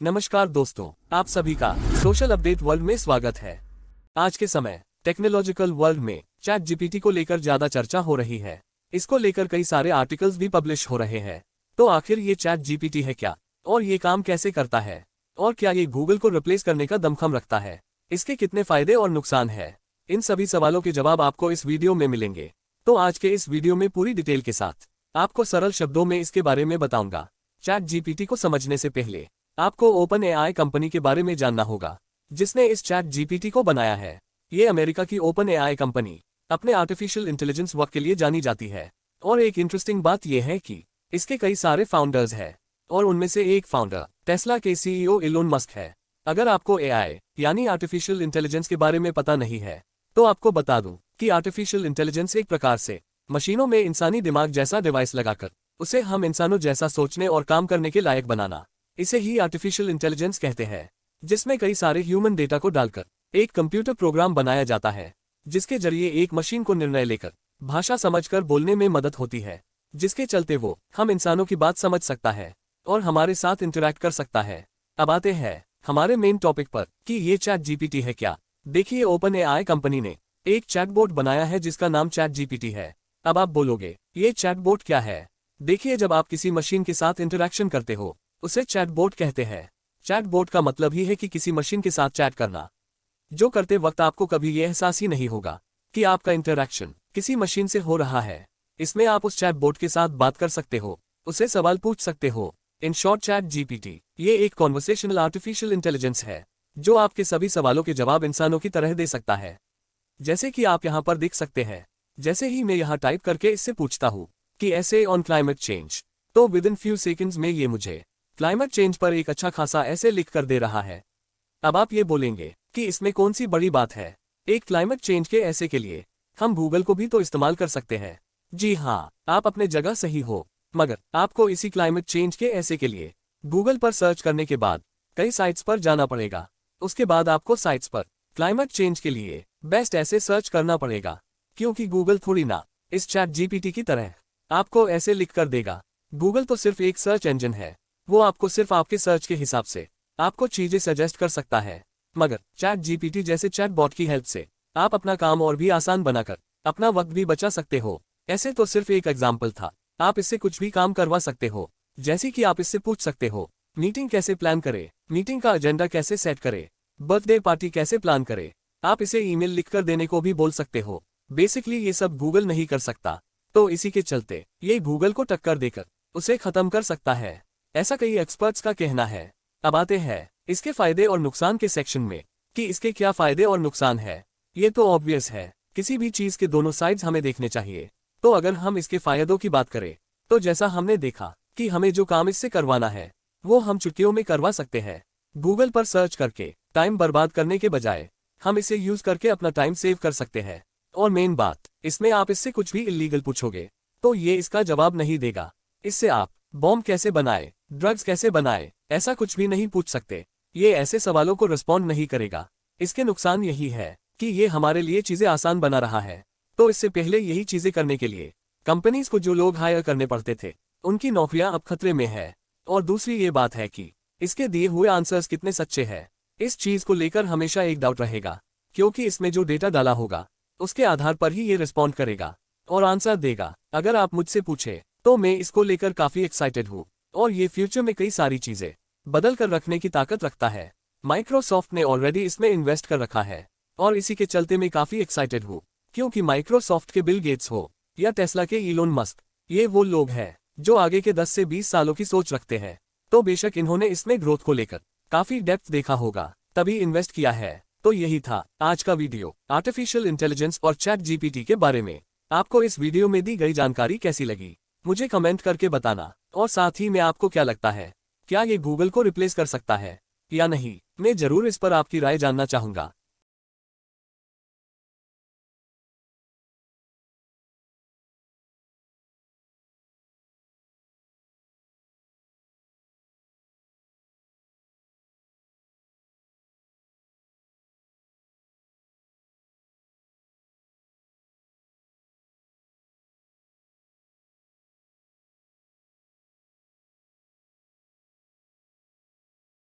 नमस्कार दोस्तों, आप सभी का सोशल अपडेट वर्ल्ड में स्वागत है। आज के समय टेक्नोलॉजिकल वर्ल्ड में चैट जीपीटी को लेकर ज्यादा चर्चा हो रही है। इसको लेकर कई सारे आर्टिकल्स भी पब्लिश हो रहे हैं। तो आखिर ये चैट जीपीटी है क्या, और ये काम कैसे करता है, और क्या ये गूगल को रिप्लेस करने का दमखम रखता है? इसके कितने फायदे और नुकसान है? इन सभी सवालों के जवाब आपको इस वीडियो में मिलेंगे। तो आज के इस वीडियो में पूरी डिटेल के साथ आपको सरल शब्दों में इसके बारे में बताऊंगा। चैट जीपीटी को समझने से पहले आपको ओपन एआई कंपनी के बारे में जानना होगा, जिसने इस चैट जीपीटी को बनाया है। ये अमेरिका की ओपन एआई कंपनी अपने आर्टिफिशियल इंटेलिजेंस वर्क के लिए जानी जाती है। और एक इंटरेस्टिंग बात यह है कि इसके कई सारे फाउंडर्स हैं, और उनमें से एक फाउंडर टेस्ला के सीईओ इलोन मस्क है। अगर आपको एआई यानी आर्टिफिशियल इंटेलिजेंस के बारे में पता नहीं है, तो आपको बता दूं कि आर्टिफिशियल इंटेलिजेंस एक प्रकार से मशीनों में इंसानी दिमाग जैसा डिवाइस लगाकर उसे हम इंसानों जैसा सोचने और काम करने के लायक बनाना, इसे ही आर्टिफिशियल इंटेलिजेंस कहते हैं। जिसमें कई सारे ह्यूमन डेटा को डालकर एक कंप्यूटर प्रोग्राम बनाया जाता है, जिसके जरिए एक मशीन को निर्णय लेकर भाषा समझकर बोलने में मदद होती है, जिसके चलते वो हम इंसानों की बात समझ सकता है और हमारे साथ इंटरैक्ट कर सकता है। अब आते हैं हमारे मेन टॉपिक पर कि ये चैट जीपीटी है क्या। देखिए, ओपन एआई कंपनी ने एक चैटबॉट बनाया है जिसका नाम चैट जीपीटी है। अब आप बोलोगे, ये चैटबॉट क्या है? देखिए, जब आप किसी मशीन के साथ इंटरैक्शन करते हो, उसे चैटबॉट कहते हैं। चैटबॉट का मतलब ही है कि किसी मशीन के साथ चैट करना, जो करते वक्त आपको कभी ये एहसास ही नहीं होगा कि आपका इंटरैक्शन किसी मशीन से हो रहा है। इसमें आप उस चैटबॉट के साथ बात कर सकते हो, उसे सवाल पूछ सकते हो। इन शॉर्ट, चैट जीपीटी ये एक कॉन्वर्सेशनल आर्टिफिशियल इंटेलिजेंस है, जो आपके सभी सवालों के जवाब इंसानों की तरह दे सकता है। जैसे कि आप यहाँ पर देख सकते हैं। जैसे ही मैं यहाँ टाइप करके इससे पूछता हूँ कि ऐसे ऑन क्लाइमेट चेंज, तो विद इन फ्यू सेकेंड्स में ये मुझे क्लाइमेट चेंज पर एक अच्छा खासा ऐसे लिख कर दे रहा है। अब आप ये बोलेंगे कि इसमें कौन सी बड़ी बात है। एक क्लाइमेट चेंज के ऐसे के लिए हम गूगल को भी तो इस्तेमाल कर सकते हैं। जी हाँ, आप अपने जगह सही हो, मगर आपको इसी क्लाइमेट चेंज के ऐसे के लिए गूगल पर सर्च करने के बाद कई साइट्स पर जाना पड़ेगा। उसके बाद आपको साइट्स पर क्लाइमेट चेंज के लिए बेस्ट ऐसे सर्च करना पड़ेगा, क्योंकि गूगल थोड़ी ना इस चैट जीपीटी की तरह आपको ऐसे लिख कर देगा। गूगल तो सिर्फ एक सर्च इंजन है, वो आपको सिर्फ आपके सर्च के हिसाब से आपको चीजें सजेस्ट कर सकता है। मगर चैट जीपीटी जैसे चैटबॉट की हेल्प से आप अपना काम और भी आसान बनाकर अपना वक्त भी बचा सकते हो। ऐसे तो सिर्फ एक एग्जाम्पल था, आप इससे कुछ भी काम करवा सकते हो। जैसे कि आप इससे पूछ सकते हो मीटिंग कैसे प्लान करे, मीटिंग का एजेंडा कैसे सेट करे, बर्थडे पार्टी कैसे प्लान करे। आप इसे ईमेल लिखकर देने को भी बोल सकते हो। बेसिकली ये सब गूगल नहीं कर सकता, तो इसी के चलते ये गूगल को टक्कर देकर उसे खत्म कर सकता है, ऐसा कई एक्सपर्ट्स का कहना है। अब आते हैं इसके फायदे और नुकसान के सेक्शन में कि इसके क्या फायदे और नुकसान है। ये तो ऑब्वियस है, किसी भी चीज के दोनों साइड्स हमें देखने चाहिए। तो अगर हम इसके फायदों की बात करें, तो जैसा हमने देखा कि हमें जो काम इससे करवाना है वो हम चुटकियों में करवा सकते हैं। गूगल पर सर्च करके टाइम बर्बाद करने के बजाय हम इसे यूज करके अपना टाइम सेव कर सकते हैं। और मेन बात, इसमें आप इससे कुछ भी इल्लीगल पूछोगे तो ये इसका जवाब नहीं देगा। इससे आप बॉम्ब कैसे बनाए, ड्रग्स कैसे बनाए, ऐसा कुछ भी नहीं पूछ सकते। ये ऐसे सवालों को रिस्पॉन्ड नहीं करेगा। इसके नुकसान यही है कि ये हमारे लिए चीजें आसान बना रहा है। तो इससे पहले यही चीजें करने के लिए कंपनीज को जो लोग हायर करने पड़ते थे, उनकी नौकरियां अब खतरे में है। और दूसरी ये बात है कि इसके दिए हुए आंसर्स कितने सच्चे हैं। इस चीज को लेकर हमेशा एक डाउट रहेगा, क्योंकि इसमें जो डेटा डाला होगा उसके आधार पर ही ये रिस्पॉन्ड करेगा और आंसर देगा। अगर आप मुझसे पूछे तो मैं इसको लेकर काफी एक्साइटेड हूँ, और ये फ्यूचर में कई सारी चीजें बदल कर रखने की ताकत रखता है। माइक्रोसॉफ्ट ने ऑलरेडी इसमें इन्वेस्ट कर रखा है, और इसी के चलते मैं काफी एक्साइटेड हूँ, क्योंकि माइक्रोसॉफ्ट के बिल गेट्स हो या टेस्ला के इलोन मस्क, ये वो लोग हैं जो आगे के 10 से 20 सालों की सोच रखते हैं। तो बेशक इन्होंने इसमें ग्रोथ को लेकर काफी डेप्थ देखा होगा, तभी इन्वेस्ट किया है। तो यही था आज का वीडियो आर्टिफिशियल इंटेलिजेंस और चैट जीपीटी के बारे में। आपको इस वीडियो में दी गई जानकारी कैसी लगी, मुझे कमेंट करके बताना। और साथ ही में आपको क्या लगता है, क्या ये गूगल को रिप्लेस कर सकता है या नहीं? मैं जरूर इस पर आपकी राय जानना चाहूंगा।